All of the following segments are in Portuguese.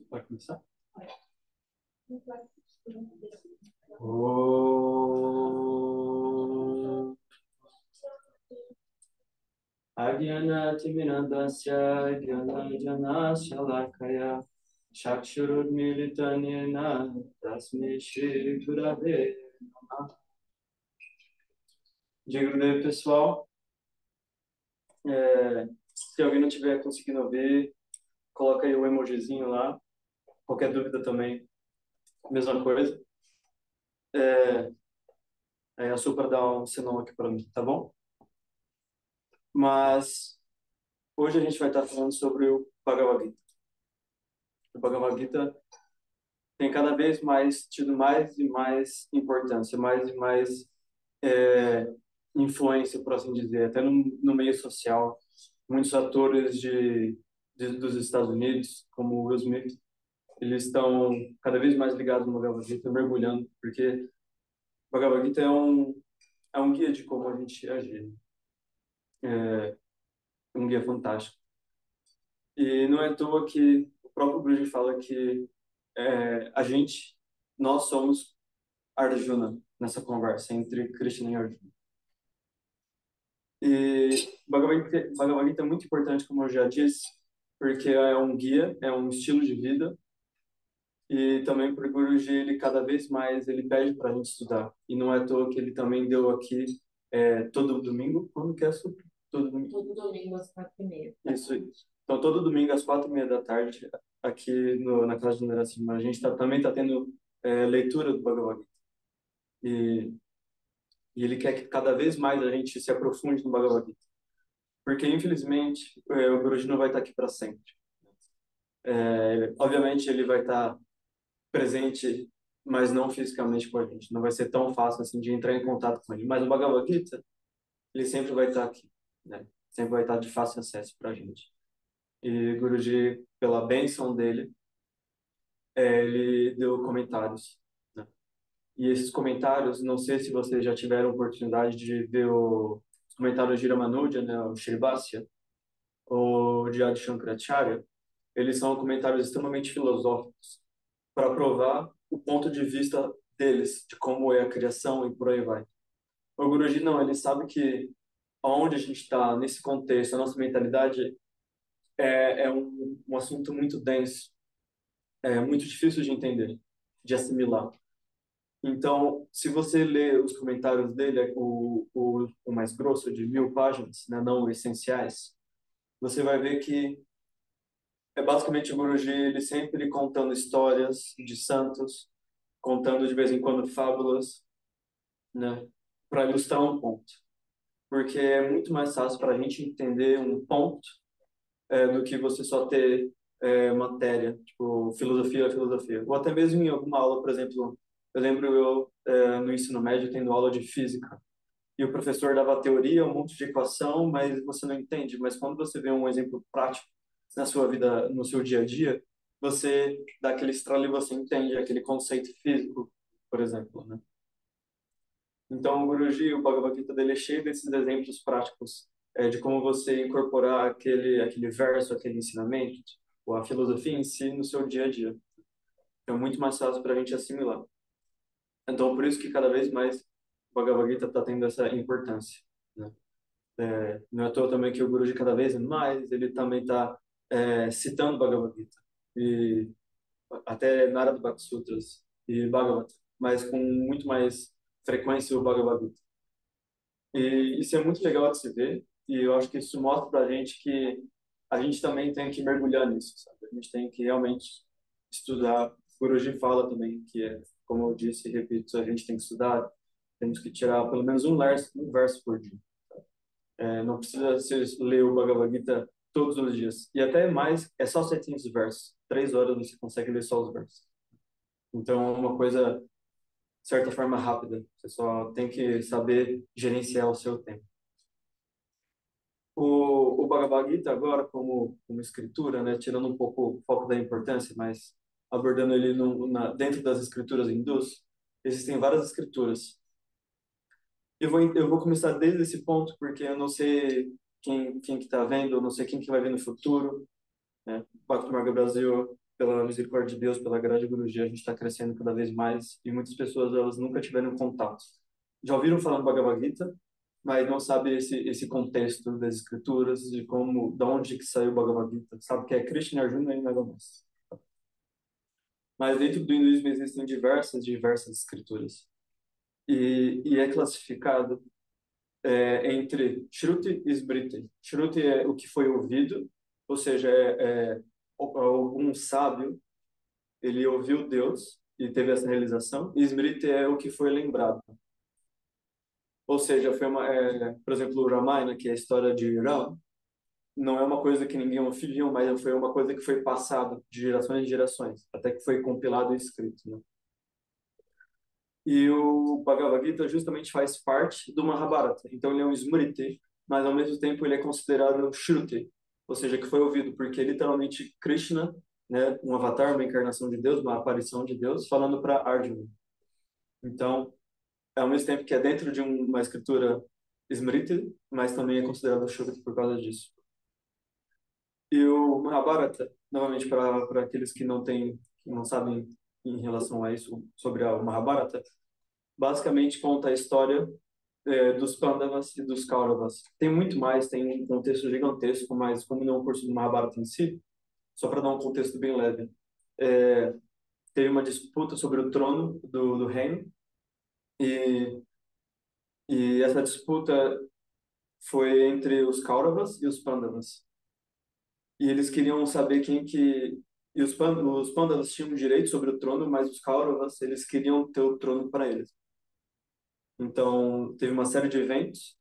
Pode começar? Om Ajnana-timirandasya Jnana-janasya Lakaya Chakshurudmilitanena Tasmai Shri Gurave Namaha. Diga, pessoal, se alguém não tiver conseguindo ouvir, coloca aí o emojizinho lá. Qualquer dúvida também, mesma coisa. Aí a Supra dá um sinal aqui para mim, tá bom? Mas hoje a gente vai estar falando sobre o Bhagavad Gita. O Bhagavad Gita tem cada vez mais tido mais e mais importância, mais e mais influência, por assim dizer, até no meio social. Muitos atores dos Estados Unidos, como Will Smith, eles estão cada vez mais ligados no Bhagavad Gita, mergulhando, porque o Bhagavad Gita é um guia de como a gente agir. É um guia fantástico. E não é à toa que o próprio Guruji fala que nós somos Arjuna nessa conversa entre Krishna e Arjuna. E Bhagavad Gita é muito importante, como eu já disse, porque é um guia, é um estilo de vida, e também por Guruji, ele cada vez mais ele pede para a gente estudar. E não é à toa que ele também deu aqui todo domingo, quando que é super? Todo domingo. Todo domingo às 4h30. Isso. Então, todo domingo às 4h30 da tarde, aqui na Casa de Narasimha, a gente também está tendo leitura do Bhagavad Gita. E ele quer que cada vez mais a gente se aprofunde no Bhagavad Gita. Porque, infelizmente, o Guruji não vai estar aqui para sempre. Obviamente, ele vai estar presente, mas não fisicamente com a gente. Não vai ser tão fácil assim de entrar em contato com ele. Mas o Bhagavad Gita, ele sempre vai estar aqui, né? Sempre vai estar de fácil acesso para a gente. E Guruji, pela bênção dele, ele deu comentários, né? E esses comentários, não sei se vocês já tiveram oportunidade de ver os comentários de Ramanuja, né, o Shrivasya, ou de Adi Shankaracharya. Eles são comentários extremamente filosóficos para provar o ponto de vista deles, de como é a criação e por aí vai. O Guruji não, ele sabe que onde a gente está, nesse contexto, a nossa mentalidade é um assunto muito denso, é muito difícil de entender, de assimilar. Então, se você ler os comentários dele, o mais grosso, de 1.000 páginas, né, não essenciais, você vai ver que é basicamente o Guruji, ele sempre contando histórias de santos, contando de vez em quando fábulas, né, para ilustrar um ponto. Porque é muito mais fácil para a gente entender um ponto do que você só ter matéria, tipo filosofia. Ou até mesmo em alguma aula, por exemplo, eu lembro no ensino médio tendo aula de física. E o professor dava teoria, um monte de equação, mas você não entende. Mas quando você vê um exemplo prático na sua vida, no seu dia a dia, você dá aquele estralo e você entende aquele conceito físico, por exemplo, né? Então, o Guruji, o Bhagavad Gita dele é cheio desses exemplos práticos de como você incorporar aquele verso, aquele ensinamento, ou a filosofia em si no seu dia a dia. É muito mais fácil para a gente assimilar. Então, por isso que cada vez mais o Bhagavad Gita está tendo essa importância, né? Não é à toa também que o Guruji cada vez mais ele também está citando Bhagavad Gita e até Narada Bhakti Sutras e Bhagavad, mas com muito mais frequência o Bhagavad Gita. E isso é muito legal de se ver, e eu acho que isso mostra para a gente que a gente também tem que mergulhar nisso, sabe? A gente tem que realmente estudar. O Guruji fala também que, como eu disse e repito, a gente tem que estudar, temos que tirar pelo menos um verso por dia. Não precisa você ler o Bhagavad Gita todos os dias. E até mais, é só 700 versos. 3 horas você consegue ler só os versos. Então, é uma coisa, de certa forma, rápida. Você só tem que saber gerenciar o seu tempo. O Bhagavad Gita agora, como escritura, né, tirando um pouco o foco da importância, mas abordando ele dentro das escrituras hindus, existem várias escrituras. Eu vou começar desde esse ponto, porque eu não sei quem que está vendo, eu não sei quem que vai ver no futuro, né? O Pacto Marga Brasil, pela misericórdia de Deus, pela graça de Guruji, a gente está crescendo cada vez mais e muitas pessoas elas nunca tiveram contato. Já ouviram falar do Bhagavad Gita, mas não sabe esse contexto das escrituras, de como, da onde que saiu o Bhagavad Gita. Sabe que é Krishna, Arjuna e nada mais. Mas dentro do hinduísmo existem diversas escrituras. E é classificado entre Shruti e Smriti. Shruti é o que foi ouvido, ou seja, algum sábio, ele ouviu Deus e teve essa realização. E Smriti é o que foi lembrado. Ou seja, por exemplo, o Ramayana, que é a história de Ram, não é uma coisa que ninguém ouviu, mas foi uma coisa que foi passada de gerações em gerações, até que foi compilado e escrito, né? E o Bhagavad Gita justamente faz parte do Mahabharata. Então ele é um Smriti, mas ao mesmo tempo ele é considerado um Shruti, ou seja, que foi ouvido, porque literalmente Krishna, né, um avatar, uma encarnação de Deus, uma aparição de Deus, falando para Arjuna. Então, ao mesmo tempo que é dentro de uma escritura Smriti, mas também é considerado Shruti por causa disso. E o Mahabharata, novamente para aqueles que não sabem em relação a isso sobre o Mahabharata, basicamente conta a história dos Pandavas e dos Kauravas. Tem muito mais, tem um contexto gigantesco, mas como não é um curso do Mahabharata em si, só para dar um contexto bem leve, é, teve uma disputa sobre o trono do reino e, e essa disputa foi entre os Kauravas e os Pandavas. E eles queriam saber quem que os Pandavas tinham direito sobre o trono, mas os Kauravas eles queriam ter o trono para eles. Então teve uma série de eventos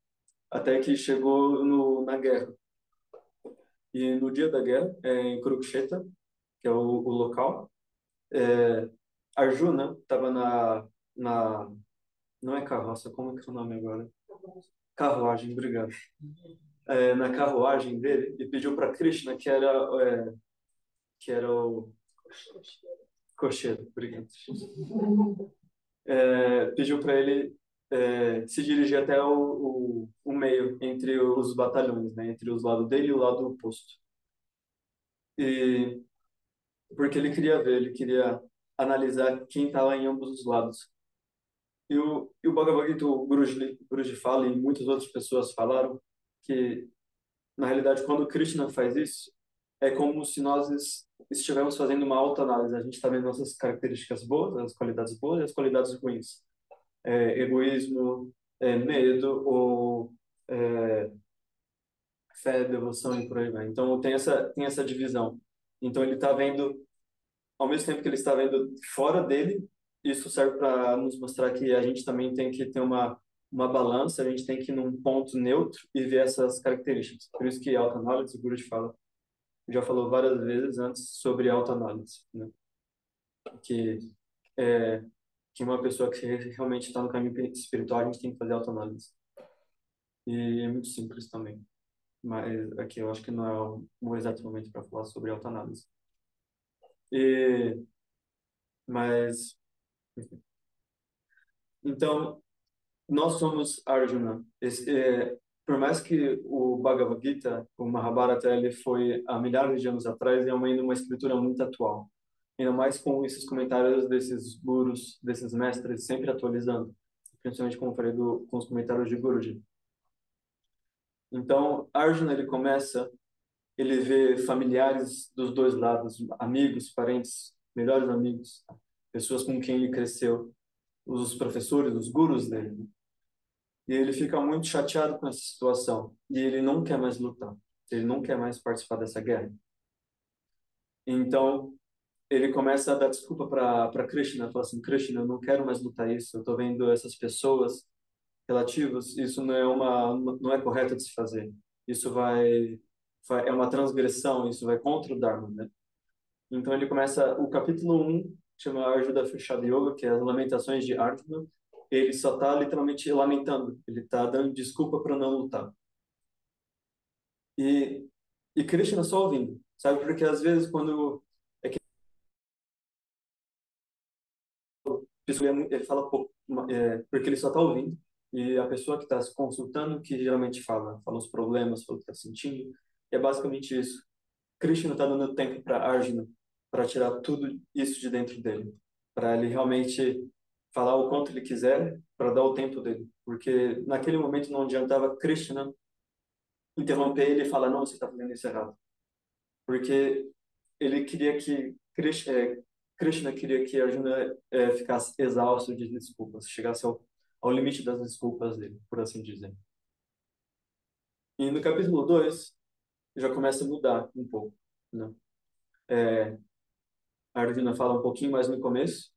até que chegou na guerra. E no dia da guerra, em Kurukshetra, que é o local, é, Arjuna estava na. Não é carroça, como é que é o nome agora? Carruagem, obrigado. Na carruagem dele e pediu para Krishna, que era o cocheiro, obrigado. Pediu para ele se dirigir até o meio, entre os batalhões, né? Entre os lados dele e o lado oposto. E porque ele queria analisar quem estava em ambos os lados. E o Bhagavad Gita, o Guruji fala, e muitas outras pessoas falaram, que, na realidade, quando Krishna faz isso, é como se nós estivéssemos fazendo uma autoanálise. A gente está vendo nossas características boas, as qualidades boas e as qualidades ruins. Egoísmo, medo, ou é, fé, devoção e por aí vai. Então, tem essa divisão. Então, ele está vendo ao mesmo tempo que ele está vendo fora dele, isso serve para nos mostrar que a gente também tem que ter uma balança, a gente tem que ir num ponto neutro e ver essas características. Por isso que autoanálise, o Guru fala, já falou várias vezes antes sobre autoanálise, né? Que é que uma pessoa que realmente está no caminho espiritual, a gente tem que fazer autoanálise. E é muito simples também. Mas aqui eu acho que não é o exato momento para falar sobre autoanálise. E, mas, então, nós somos Arjuna. Por mais que o Bhagavad Gita, o Mahabharata, ele foi há milhares de anos atrás, é ainda uma escritura muito atual. Ainda mais com esses comentários desses gurus, desses mestres, sempre atualizando. Principalmente, como eu falei, com os comentários de Guruji. Então, Arjuna, ele vê familiares dos dois lados, amigos, parentes, melhores amigos, pessoas com quem ele cresceu, os professores, os gurus dele. E ele fica muito chateado com essa situação. E ele não quer mais lutar. Ele não quer mais participar dessa guerra. Então, ele começa a dar desculpa para Krishna. Fala assim, Krishna, eu não quero mais lutar isso. Eu estou vendo essas pessoas relativas. Isso não é correto de se fazer. Isso é uma transgressão. Isso vai contra o Dharma, né? Então, ele começa o capítulo 1, chama Arjuna Fechada Yoga, que é as lamentações de Arjuna. Ele só está literalmente lamentando. Ele está dando desculpa para não lutar. E, e Krishna só ouvindo, sabe? Porque às vezes quando ele fala pouco, porque ele só está ouvindo e a pessoa que está se consultando que geralmente fala os problemas, fala o que está sentindo, e é basicamente isso. Krishna está dando tempo para Arjuna para tirar tudo isso de dentro dele, para ele realmente falar o quanto ele quiser, para dar o tempo dele, porque naquele momento não adiantava Krishna interromper ele e falar não, você está fazendo isso errado, porque ele queria que Krishna queria que Arjuna ficasse exausto de desculpas, chegasse ao limite das desculpas dele, por assim dizer. E no capítulo 2 já começa a mudar um pouco, né? A Arjuna fala um pouquinho mais no começo,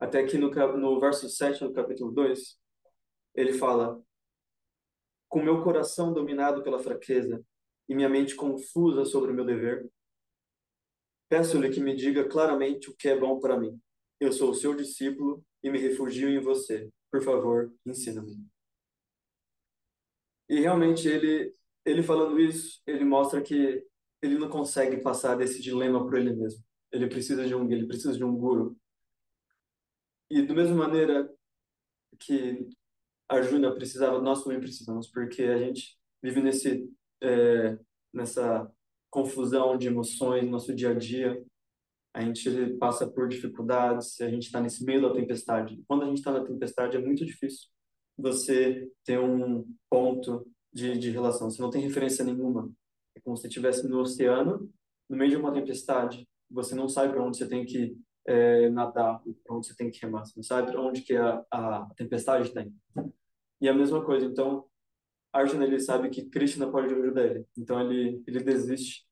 até que no verso 7 do capítulo 2 ele fala: com meu coração dominado pela fraqueza e minha mente confusa sobre o meu dever, peço-lhe que me diga claramente o que é bom para mim. Eu sou o seu discípulo e me refugio em você. Por favor, ensina-me. E realmente ele falando isso, ele mostra que ele não consegue passar desse dilema por ele mesmo. Ele precisa de um guru. E da mesma maneira que Arjuna precisava, nós também precisamos, porque a gente vive é, nessa confusão de emoções no nosso dia a dia. A gente passa por dificuldades, a gente está nesse meio da tempestade. Quando a gente está na tempestade, é muito difícil você ter um ponto de relação. Você não tem referência nenhuma. É como se você estivesse no oceano, no meio de uma tempestade. Você não sabe para onde você tem que nadar, para onde você tem que remar. Você não sabe para onde que a tempestade está. E a mesma coisa. Então, Arjuna, ele sabe que Krishna pode ajudar ele. Então, ele desiste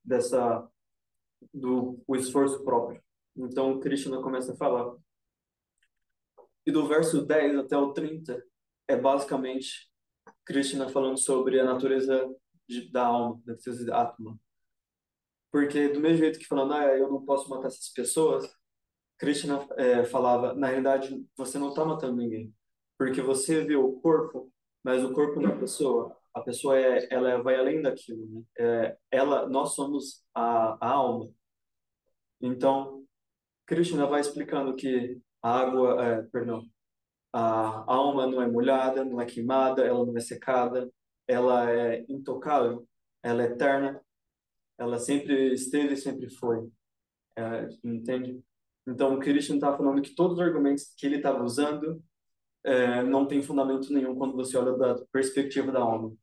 do o esforço próprio. Então, Krishna começa a falar. E do verso 10 até o 30 é basicamente Krishna falando sobre a natureza da alma, da natureza da Atma. Porque do mesmo jeito que falando, eu não posso matar essas pessoas, Krishna falava, na realidade, você não está matando ninguém. Porque você vê o corpo, mas o corpo não é a pessoa. A pessoa vai além daquilo, né? Nós somos a alma. Então, Krishna vai explicando que a alma não é molhada, não é queimada, ela não é secada, ela é intocável, ela é eterna, ela sempre esteve e sempre foi, entende? Então, o Krishna está falando que todos os argumentos que ele estava usando não tem fundamento nenhum quando você olha da perspectiva da alma.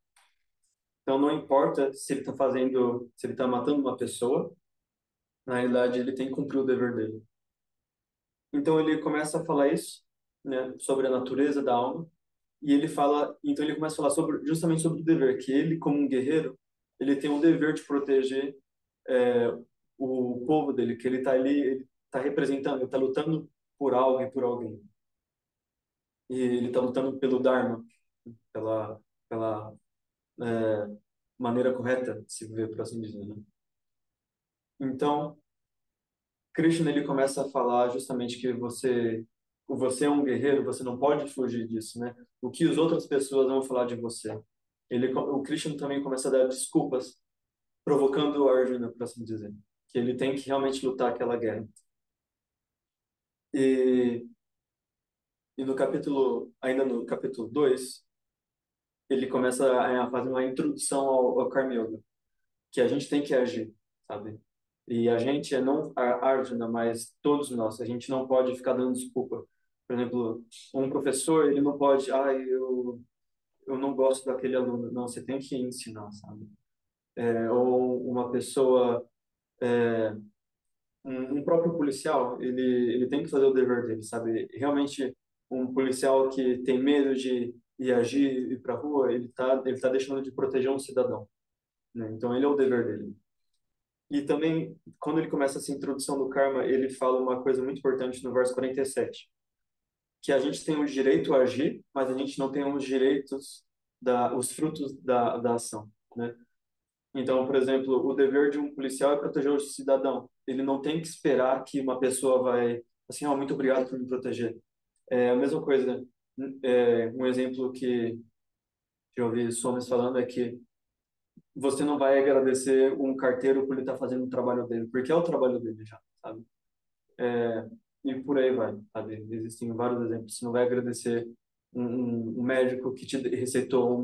Então, não importa se ele está se ele está matando uma pessoa, na realidade, ele tem que cumprir o dever dele. Então, ele começa a falar isso, né, sobre a natureza da alma. E então ele começa a falar justamente sobre o dever, que ele, como um guerreiro, ele tem um dever de proteger é, o povo dele, que ele está ali, ele está representando, ele está lutando por algo e por alguém. E ele está lutando pelo Dharma, pela maneira correta de se viver, por assim dizer, né? Então, Krishna ele começa a falar justamente que você é um guerreiro, você não pode fugir disso, né? O que as outras pessoas vão falar de você. O Krishna também começa a dar desculpas, provocando o Arjuna, por assim dizer, que ele tem que realmente lutar aquela guerra. E, e ainda no capítulo 2 ele começa a fazer uma introdução ao Karma Yoga, que a gente tem que agir, sabe? E a gente não a Arjuna, mas todos nós, a gente não pode ficar dando desculpa. Por exemplo, um professor, ele não pode, eu não gosto daquele aluno. Não, você tem que ensinar, sabe? Ou uma pessoa, é, um próprio policial, ele tem que fazer o dever dele, sabe? Realmente, um policial que tem medo de ir agir, ir para rua, ele tá deixando de proteger um cidadão, né? Então, ele é o dever dele. E também, quando ele começa essa introdução do karma, ele fala uma coisa muito importante no verso 47, que a gente tem o direito a agir, mas a gente não tem os direitos, os frutos da ação, né? Então, por exemplo, o dever de um policial é proteger o cidadão. Ele não tem que esperar que uma pessoa vai, assim, muito obrigado por me proteger. É a mesma coisa. Um exemplo que eu ouvi Somes falando é que você não vai agradecer um carteiro por ele estar fazendo o trabalho dele, porque é o trabalho dele já, sabe? É, e por aí vai, sabe? Existem vários exemplos. Você não vai agradecer um médico que te receitou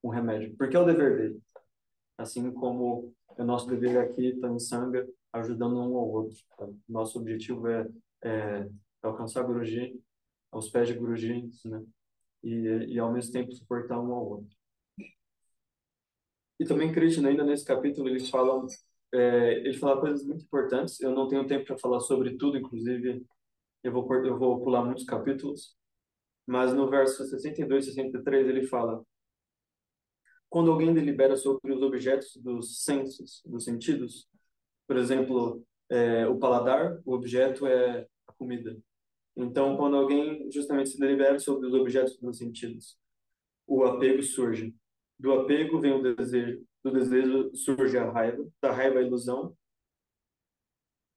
um remédio, porque é o dever dele. assim como é nosso dever aqui, tá em Sangha, ajudando um ao outro. Tá? Nosso objetivo é alcançar Guruji, aos pés de Guruji, né? E ao mesmo tempo suportar um ao outro. E também Krishna, ainda nesse capítulo, ele fala coisas muito importantes. Eu não tenho tempo para falar sobre tudo, inclusive eu vou pular muitos capítulos, mas no verso 62 e 63 ele fala: quando alguém delibera sobre os objetos dos sensos, dos sentidos, por exemplo, o paladar, o objeto é a comida. Então, quando alguém justamente se delibera sobre os objetos dos sentidos, o apego surge. Do apego vem o desejo, do desejo surge a raiva, da raiva a ilusão,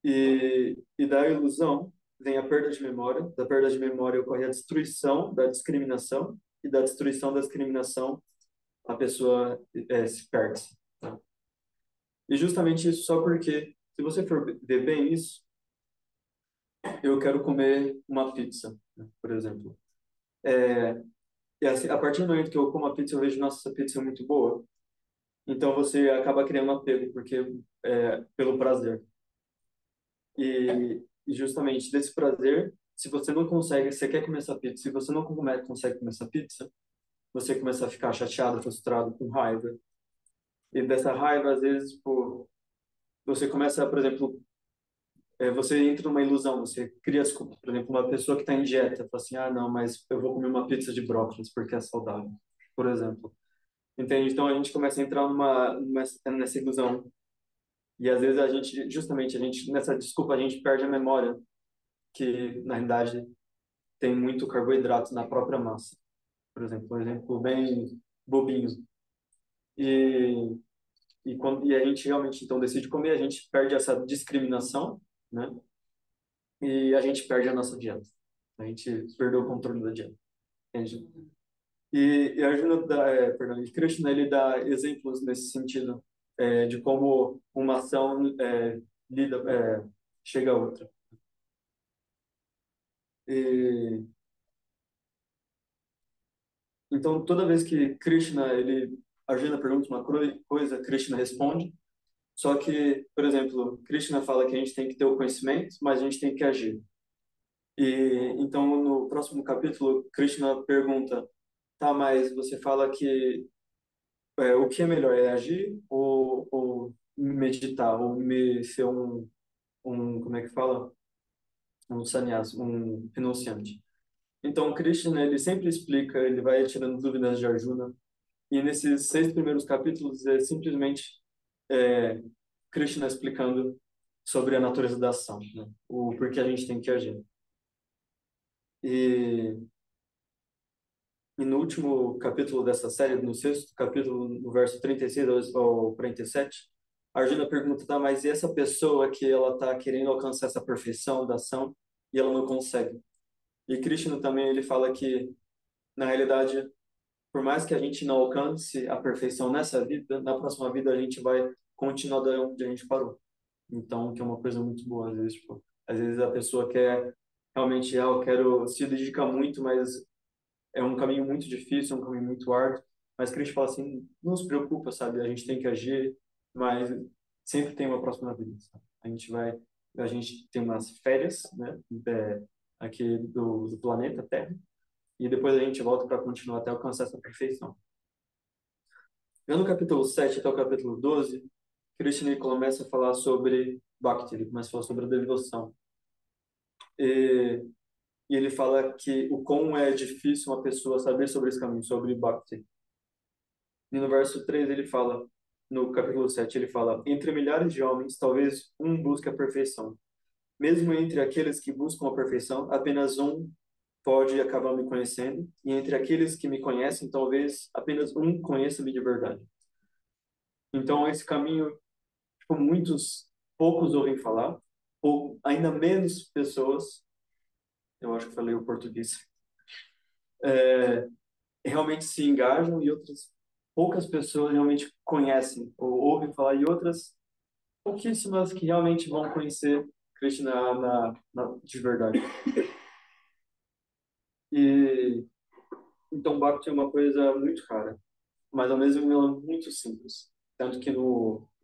e da ilusão vem a perda de memória, da perda de memória ocorre a destruição da discriminação, e da destruição da discriminação a pessoa se perde. Tá? E justamente isso só porque, se você for ver bem isso, eu quero comer uma pizza, né, por exemplo. E assim, a partir do momento que eu como a pizza, eu vejo, nossa, essa pizza é muito boa. Então você acaba criando um apego, porque pelo prazer. E justamente desse prazer, se você não consegue, você quer comer essa pizza, se você não consegue comer essa pizza, você começa a ficar chateado, frustrado, com raiva. E dessa raiva, às vezes, tipo, você começa, por exemplo, você entra numa ilusão, você cria desculpa. Por exemplo, uma pessoa que está em dieta, fala assim, ah, não, mas eu vou comer uma pizza de brócolis porque é saudável, por exemplo. Entende? Então a gente começa a entrar nessa ilusão. E às vezes nessa desculpa, a gente perde a memória, que na realidade tem muito carboidrato na própria massa. Por exemplo, um exemplo bem bobinho. E, e a gente realmente então decide comer, a gente perde essa discriminação, né? E a gente perde a nossa dieta. A gente perdeu o controle da dieta. Entende? E Arjuna perdão, e Krishna ele dá exemplos nesse sentido de como uma ação lida, chega a outra. E, então toda vez que Arjuna pergunta uma coisa, Krishna responde. Só que, por exemplo, Krishna fala que a gente tem que ter o conhecimento, mas a gente tem que agir. E então no próximo capítulo Krishna pergunta: tá, mas você fala que o que é melhor é agir ou meditar ou ser como é que fala? Um sannyasi, um renunciante. Então, Krishna, ele sempre explica, ele vai tirando dúvidas de Arjuna. E nesses 6 primeiros capítulos é simplesmente é, Krishna explicando sobre a natureza da ação, né? O porquê a gente tem que agir. E, e no último capítulo dessa série, no sexto capítulo, no verso 36 ao 47, Arjuna pergunta, tá, mas e essa pessoa que ela está querendo alcançar essa perfeição da ação e ela não consegue? E Krishna também ele fala que, na realidade, por mais que a gente não alcance a perfeição nessa vida, na próxima vida a gente vai continuar da onde a gente parou. Então, que é uma coisa muito boa, às vezes, tipo, às vezes a pessoa quer realmente, eu quero se dedicar muito, mas é um caminho muito difícil, é um caminho muito árduo. Mas Cristo fala assim, não se preocupa, sabe? A gente tem que agir, mas sempre tem uma próxima vida, sabe? A gente tem umas férias, né? Aqui do planeta Terra, e depois a gente volta para continuar até alcançar essa perfeição. Já no capítulo 7 até o capítulo 12, Krishna começa a falar sobre Bhakti, ele começa a falar sobre a devoção. E, e ele fala que o quão é difícil uma pessoa saber sobre esse caminho, sobre Bhakti. E no verso 3 ele fala, no capítulo 7 ele fala, entre milhares de homens, talvez um busque a perfeição. Mesmo entre aqueles que buscam a perfeição, apenas um pode acabar me conhecendo. E entre aqueles que me conhecem, talvez apenas um conheça-me de verdade. Então, esse caminho, tipo, poucos ouvem falar, ou ainda menos pessoas, eu acho que falei o português, realmente se engajam e outras poucas pessoas realmente conhecem ou ouvem falar e outras pouquíssimas que realmente vão conhecer Krishna de verdade. E então Bhakti é uma coisa muito rara, mas ao mesmo tempo ela é muito simples. Tanto que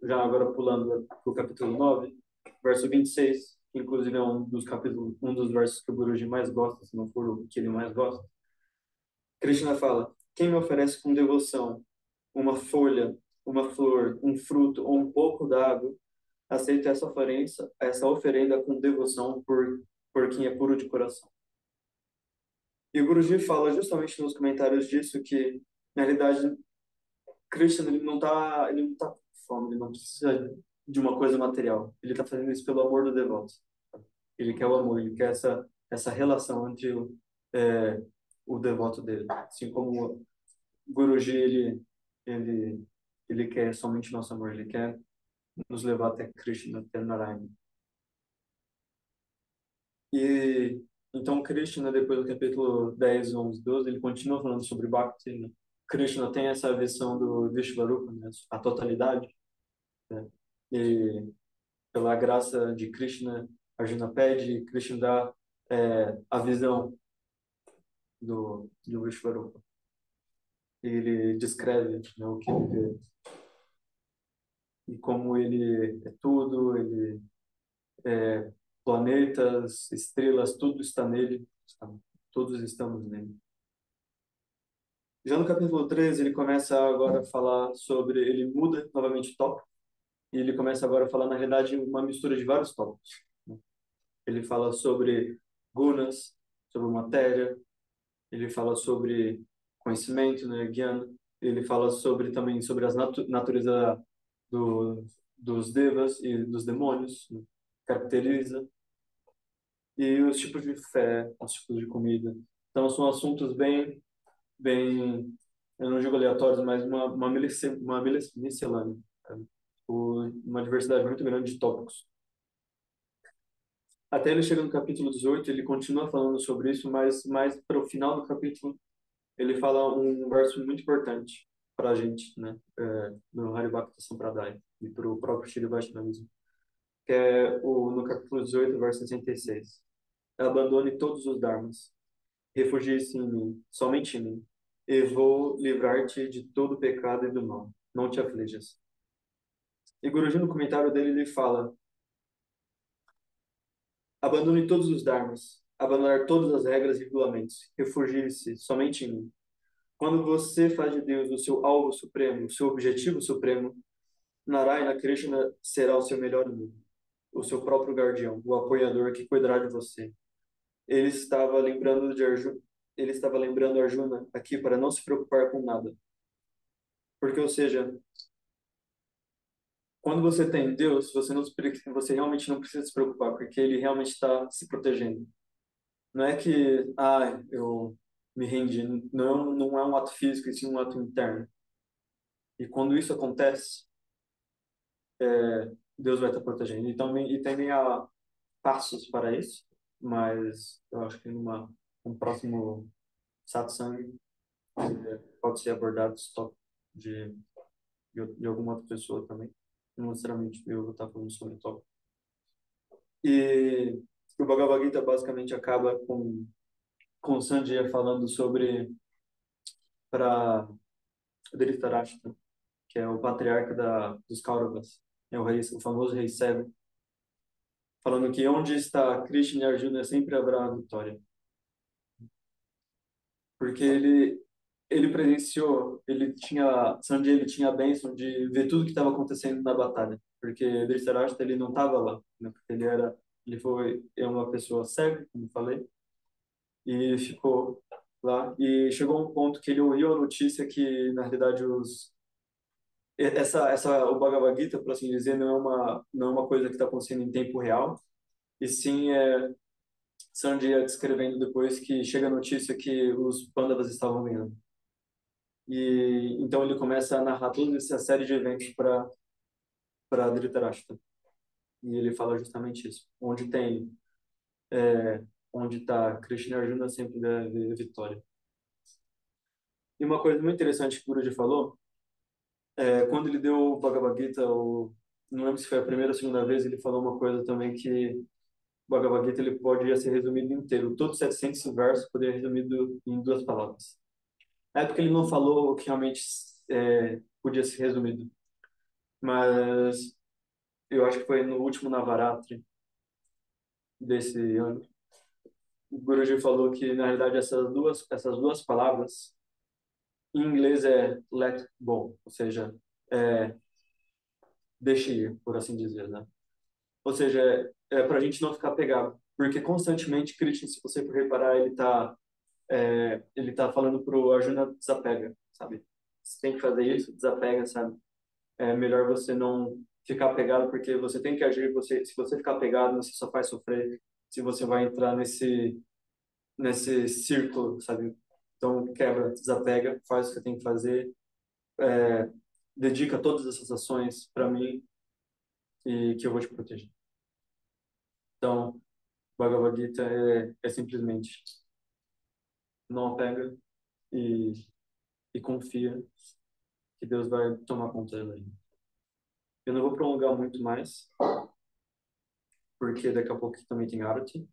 já agora pulando para o capítulo 9, verso 26, que inclusive é um dos versos que o Guruji mais gosta, se não for o que ele mais gosta. Krishna fala: quem me oferece com devoção uma folha, uma flor, um fruto ou um pouco d'água, aceito essa oferenda com devoção por quem é puro de coração. E o Guruji fala justamente nos comentários disso que, na realidade, Krishna ele não tá com fome, ele não precisa de uma coisa material. Ele está fazendo isso pelo amor do devoto. Ele quer o amor, ele quer essa relação entre é, o devoto dele. Assim como o Guruji, ele, ele quer somente nosso amor, ele quer nos levar até Krishna, até Narayana. E então Krishna, depois do capítulo 10, 11, 12, ele continua falando sobre Bhakti, né? Krishna tem essa visão do Vishvarupa, né? A totalidade, né? E pela graça de Krishna, Arjuna pede, Krishna dá a visão do Vishvarupa. Ele descreve, né, o que ele vê e como ele é tudo, ele planetas, estrelas, tudo está nele, sabe? Todos estamos nele. Já no capítulo 13, ele começa agora a falar sobre, ele muda novamente o tópico, e ele começa agora a falar, na realidade, uma mistura de vários tópicos, né? Ele fala sobre gunas, sobre matéria, ele fala sobre conhecimento, né, Gyana, ele fala também sobre as natureza do, dos devas e dos demônios, né? Caracteriza, e os tipos de fé, os tipos de comida. Então, são assuntos bem, eu não digo aleatórios, mas uma miscelânea, tá? Uma diversidade muito grande de tópicos. Até ele chega no capítulo 18, ele continua falando sobre isso, mas mais para o final do capítulo, ele fala um verso muito importante para a gente, né? No Haribhakta Sampradaya e para o próprio Shri Vaishnavismo, que é no capítulo 18, verso 66. Abandone todos os dharmas, refugie-se em mim, somente em mim, e vou livrar-te de todo pecado e do mal. Não te aflijas. E Guruji, no comentário dele, ele fala: abandone todos os dharmas, abandonar todas as regras e regulamentos, refugie-se somente em mim. Quando você faz de Deus o seu alvo supremo, o seu objetivo supremo, Narayana Krishna será o seu melhor amigo, o seu próprio guardião, o apoiador que cuidará de você. Ele estava lembrando de Arjuna, ele estava lembrando Arjuna aqui para não se preocupar com nada. Porque, ou seja, quando você tem Deus, você realmente não precisa se preocupar, porque ele realmente está se protegendo. Não é que, eu me rendi, não é um ato físico, e sim um ato interno. E quando isso acontece, Deus vai estar protegendo. Então, e também há passos para isso, mas eu acho que um próximo satsang pode ser abordado esse tópico de, de alguma outra pessoa também. Não necessariamente eu vou estar falando sobre o tópico. E o Bhagavad Gita basicamente acaba com Sanjaya falando sobre para Dhritarashtra, que é o patriarca dos Kauravas, é o famoso rei cego, falando que onde está Krishna e Arjuna sempre haverá vitória. Porque ele presenciou, Sanjay ele tinha a bênção de ver tudo que estava acontecendo na batalha, porque Dhritarashtra ele não estava lá, né? Porque é uma pessoa cega, como falei, e ficou lá e chegou a um ponto que ele ouviu a notícia que na realidade o Bhagavad Gita, por assim dizer, não é uma coisa que está acontecendo em tempo real, e sim Sanjay descrevendo depois que chega a notícia que os Pandavas estavam ganhando. E então ele começa a narrar toda essa série de eventos para Dhritarashtra. E ele fala justamente isso. Onde está Krishna e Arjuna sempre deve haver vitória. E uma coisa muito interessante que o Guruji falou, quando ele deu o Bhagavad Gita, não lembro se foi a primeira ou a segunda vez, ele falou uma coisa também que o Bhagavad Gita ele poderia ser resumido inteiro. Todos os 700 versos poderiam ser resumido em duas palavras. Na época ele não falou o que realmente podia ser resumido. Mas eu acho que foi no último Navaratri desse ano. O Guruji falou que, na realidade, essas duas palavras, em inglês é let go, ou seja, é, deixe ir, por assim dizer, né? Ou seja, é para a gente não ficar pegado. Porque constantemente Krishna, se você for reparar, ele tá falando pro Arjuna desapega, sabe? Você tem que fazer isso, desapega, sabe? É melhor você não ficar pegado, porque você tem que agir. Se você ficar pegado, você só faz sofrer. Se você vai entrar nesse círculo, sabe? Então quebra, desapega, faz o que você tem que fazer, dedica todas essas ações para mim e que eu vou te proteger. Então, Bhagavad Gita é simplesmente não apega e, e confia que Deus vai tomar conta dela aí. Eu não vou prolongar muito mais, porque daqui a pouco também tem Arati.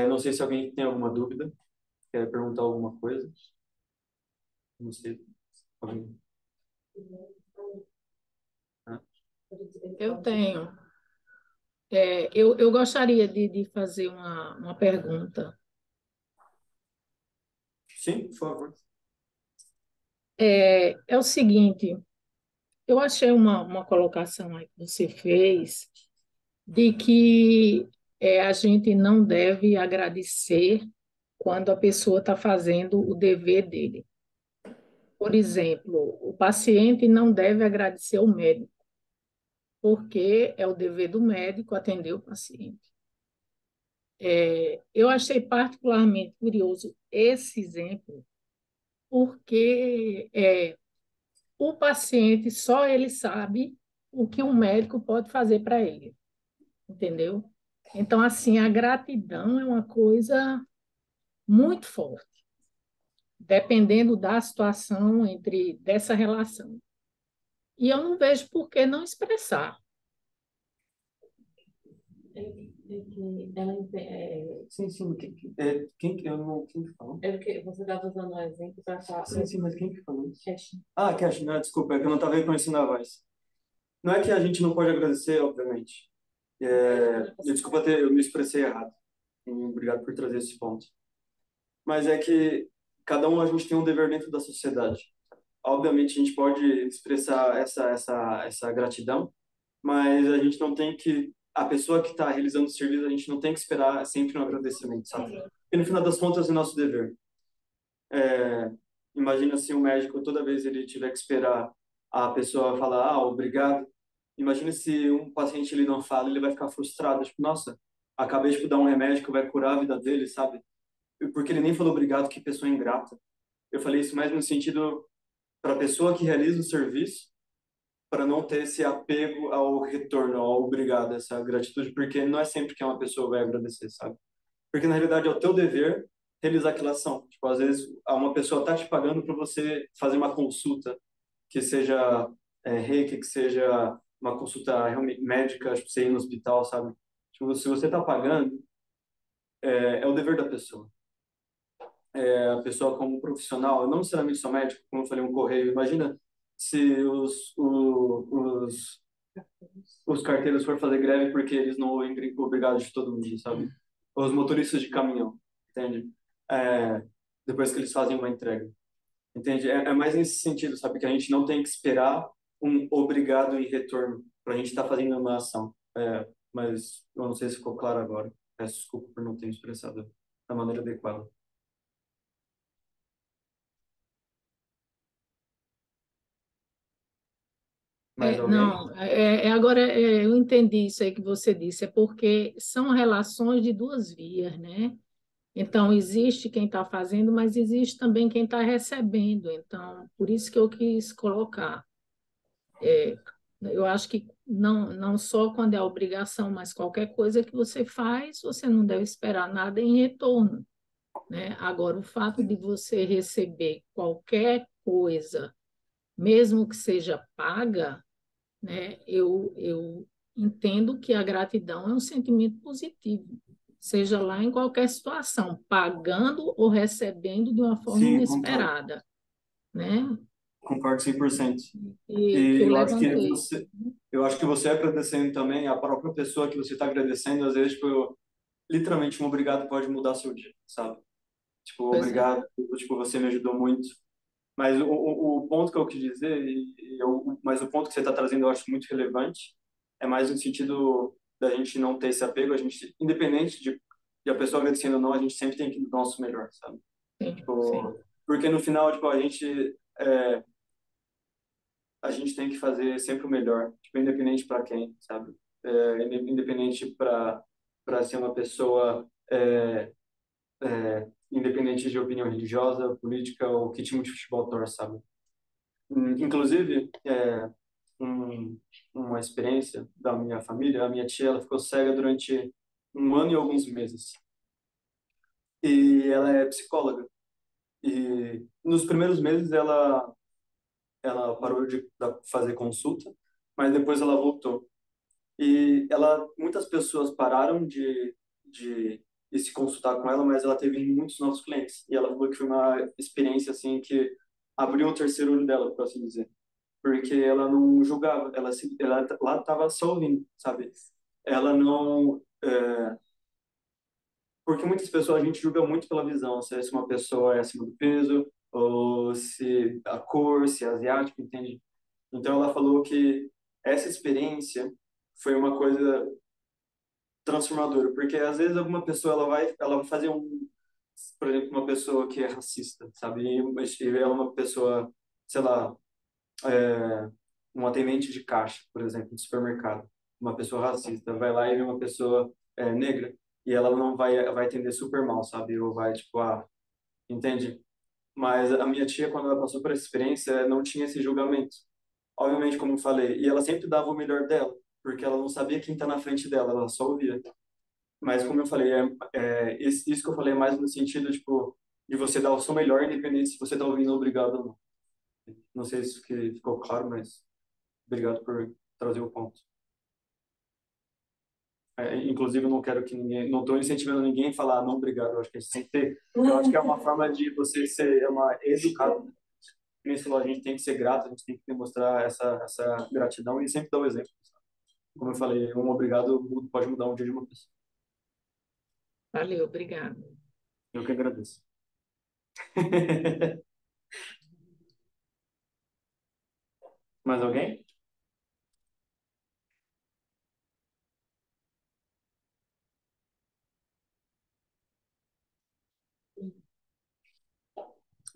Não sei se alguém tem alguma dúvida, quer perguntar alguma coisa. Não sei. Alguém? Ah, Eu tenho. Eu gostaria de fazer uma pergunta. sim, por favor. É o seguinte, eu achei uma colocação aí que você fez de que a gente não deve agradecer quando a pessoa está fazendo o dever dele. Por exemplo, o paciente não deve agradecer ao médico, porque é o dever do médico atender o paciente. Eu achei particularmente curioso esse exemplo, porque o paciente só ele sabe o que um médico pode fazer para ele, entendeu? Então, assim, a gratidão é uma coisa muito forte, dependendo da situação entre dessa relação. E eu não vejo por que não expressar. Sim, sim. Quem que falou? É porque você estava usando um exemplo para falar. Sim, sim, mas quem que falou isso? Cash. Ah, Cash, não, desculpa, é que eu não estava reconhecendo a voz. Não é que a gente não pode agradecer, obviamente. Desculpa eu me expressei errado. Obrigado por trazer esse ponto. Mas é que cada um a gente tem um dever dentro da sociedade. Obviamente a gente pode expressar essa gratidão, mas a gente não tem que a pessoa que está realizando o serviço, a gente não tem que esperar sempre um agradecimento, sabe? Porque no final das contas é nosso dever. É, imagina se um médico toda vez ele tiver que esperar a pessoa falar obrigado. Imagina se um paciente ele não fala, ele vai ficar frustrado, tipo, nossa, acabei de dar um remédio que vai curar a vida dele, sabe? Porque ele nem falou obrigado, que pessoa ingrata. Eu falei isso mais no sentido para a pessoa que realiza o serviço, para não ter esse apego ao retorno, ao obrigado, essa gratitude, porque não é sempre que uma pessoa vai agradecer, sabe? Porque na realidade é o teu dever realizar aquela ação. Tipo, às vezes uma pessoa tá te pagando para você fazer uma consulta, que seja reiki, que seja uma consulta realmente médica, tipo, você ir no hospital, sabe? Tipo, se você tá pagando, é o dever da pessoa. A pessoa como profissional, não necessariamente só médico, como eu falei, um correio. Imagina se os carteiros for fazer greve porque eles não ouvem obrigado de todo mundo, sabe? Ou os motoristas de caminhão, entende? É, depois que eles fazem uma entrega, entende? É mais nesse sentido, sabe? Que a gente não tem que esperar um obrigado em retorno para a gente estar fazendo uma ação. Mas eu não sei se ficou claro agora. Peço desculpa por não ter expressado da maneira adequada. Mais alguém? Não, agora eu entendi isso aí que você disse, é porque são relações de duas vias, né? Então, existe quem está fazendo, mas existe também quem está recebendo. Então, por isso que eu quis colocar. Eu acho que não só quando é obrigação, mas qualquer coisa que você faz, você não deve esperar nada em retorno, né? Agora, o fato de você receber qualquer coisa, mesmo que seja paga, né? Eu entendo que a gratidão é um sentimento positivo, seja lá em qualquer situação, pagando ou recebendo de uma forma Sim, concordo. inesperada, né? Concordo 100%. que E eu levantei. eu acho que você agradecendo também a própria pessoa que você está agradecendo, às vezes, tipo, literalmente um obrigado pode mudar seu dia, sabe? Tipo, Pois é. obrigado, tipo, você me ajudou muito. Mas o ponto que eu quis dizer, mas o ponto que você está trazendo eu acho muito relevante, é mais no sentido da gente não ter esse apego, a gente, independente de a pessoa agradecendo ou não, a gente sempre tem que ir do nosso melhor, sabe? Sim, sim. Tipo, porque no final, tipo, a gente tem que fazer sempre o melhor, tipo, independente para quem, sabe? Independente para ser uma pessoa independente de opinião religiosa, política ou que time de futebol torce, sabe? Inclusive, um, uma experiência da minha família, a minha tia, ela ficou cega durante 1 ano e alguns meses. E ela é psicóloga. E nos primeiros meses ela parou de fazer consulta, mas depois ela voltou. E muitas pessoas pararam de se consultar com ela, mas ela teve muitos novos clientes. E ela falou que foi uma experiência assim que abriu o terceiro olho dela, por assim dizer, porque ela não julgava, ela lá estava só ouvindo, sabe? Ela não, porque muitas pessoas a gente julga muito pela visão, se uma pessoa é acima do peso ou se a cor, se é asiático, entende? Então ela falou que essa experiência foi uma coisa transformadora, porque às vezes alguma pessoa ela vai fazer por exemplo, uma pessoa que é racista, sabe? E ela é uma pessoa, sei lá, um atendente de caixa, por exemplo, de supermercado, uma pessoa racista, vai lá e vê uma pessoa negra e ela não vai atender super mal, sabe? Ou vai tipo, entende? Mas a minha tia, quando ela passou por essa experiência, não tinha esse julgamento. Obviamente, como eu falei, e ela sempre dava o melhor dela, porque ela não sabia quem está na frente dela, ela só ouvia. Mas como eu falei, isso que eu falei é mais no sentido, tipo, de você dar o seu melhor, independente se você está ouvindo obrigado ou não. Não sei se ficou claro, mas obrigado por trazer o ponto. Inclusive, eu não quero que ninguém, não estou incentivando ninguém a falar não, obrigado. Eu acho que a gente tem que ter, eu acho que é uma forma de você ser uma educado. Como você falou, a gente tem que ser grato, a gente tem que demonstrar essa gratidão e sempre dar o exemplo. Como eu falei, um obrigado pode mudar um dia de uma pessoa. Valeu, obrigada. Eu que agradeço. Mais alguém?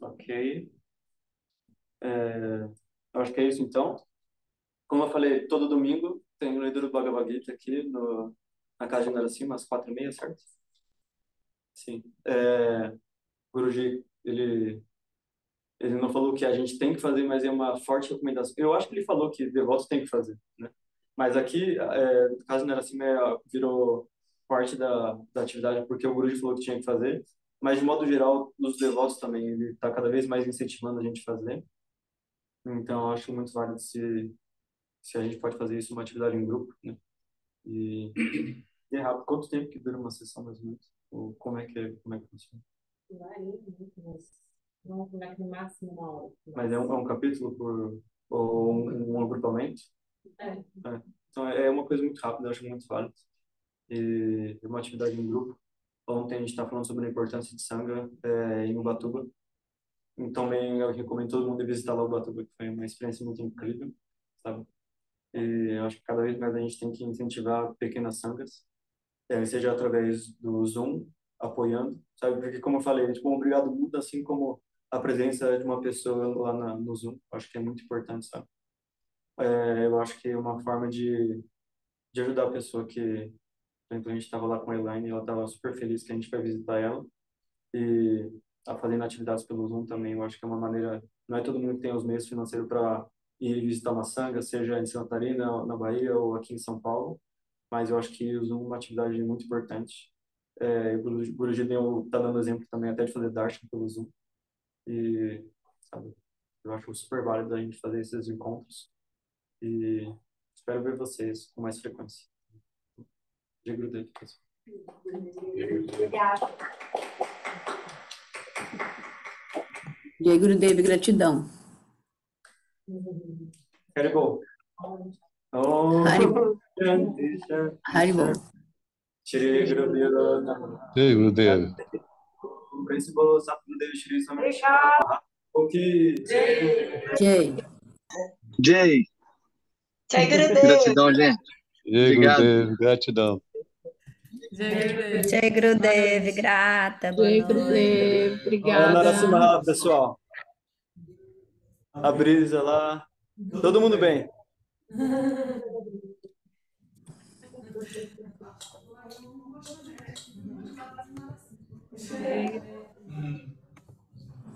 Ok. Eu acho que é isso então. Como eu falei, todo domingo tem o leitura do Bhagavad Gita aqui na casa de Narasimha, às 4h30, certo? Sim. Guruji, ele não falou que a gente tem que fazer, mas é uma forte recomendação. Eu acho que ele falou que devotos têm que fazer, né? Mas aqui, no caso do Narasimha, virou parte da atividade porque o Guruji falou que tinha que fazer. Mas, de modo geral, os devotos também, ele está cada vez mais incentivando a gente a fazer. Então, eu acho muito válido se a gente pode fazer isso uma atividade em grupo, né? E, e é rápido. Quanto tempo que dura uma sessão, mais ou menos? Ou como é que funciona? Varia muito, mas vamos colocar no máximo 1 hora. Mas é um capítulo ou um agrupamento? É. Então é uma coisa muito rápida, eu acho muito válido. E é uma atividade em grupo. Ontem a gente está falando sobre a importância de Sangha em Ubatuba. Então também eu recomendo todo mundo ir visitar lá Ubatuba, que foi uma experiência muito incrível, sabe? E eu acho que cada vez mais a gente tem que incentivar pequenas sanghas, seja através do Zoom, apoiando, sabe? Porque, como eu falei, tipo, um obrigado muda, assim como a presença de uma pessoa lá no Zoom. Eu acho que é muito importante, sabe? Eu acho que é uma forma de ajudar a pessoa que, por exemplo, a gente estava lá com a Elaine e ela estava super feliz que a gente vai visitar ela e tá fazendo atividades pelo Zoom também. Eu acho que é uma maneira, não é todo mundo que tem os meios financeiros para ir visitar uma sanga, seja em Santa Catarina, na Bahia ou aqui em São Paulo, mas eu acho que o Zoom é uma atividade muito importante. O Guruji está dando exemplo também até de fazer darshan pelo Zoom. E, sabe, eu acho super válido a gente fazer esses encontros. E espero ver vocês com mais frequência. De Gurudev, pessoal. Obrigada. Jai Gurudev, gratidão. Haribo. Om Haribo, Shanti Shanti Haribo. Shanti. Shri Guru Dev Namaha. Jai Gurudev. Principal Satgurudev Shri Swami Maha. Ok. Jay. Jay, Jai Gurudev. gratidão, gente. Jai Obrigado. Gurudev, gratidão. Jai Gurudev, grata, boa Jai noite. Gurudev, Om obrigada. Narasimha, pessoal. A brisa lá. Todo mundo bem?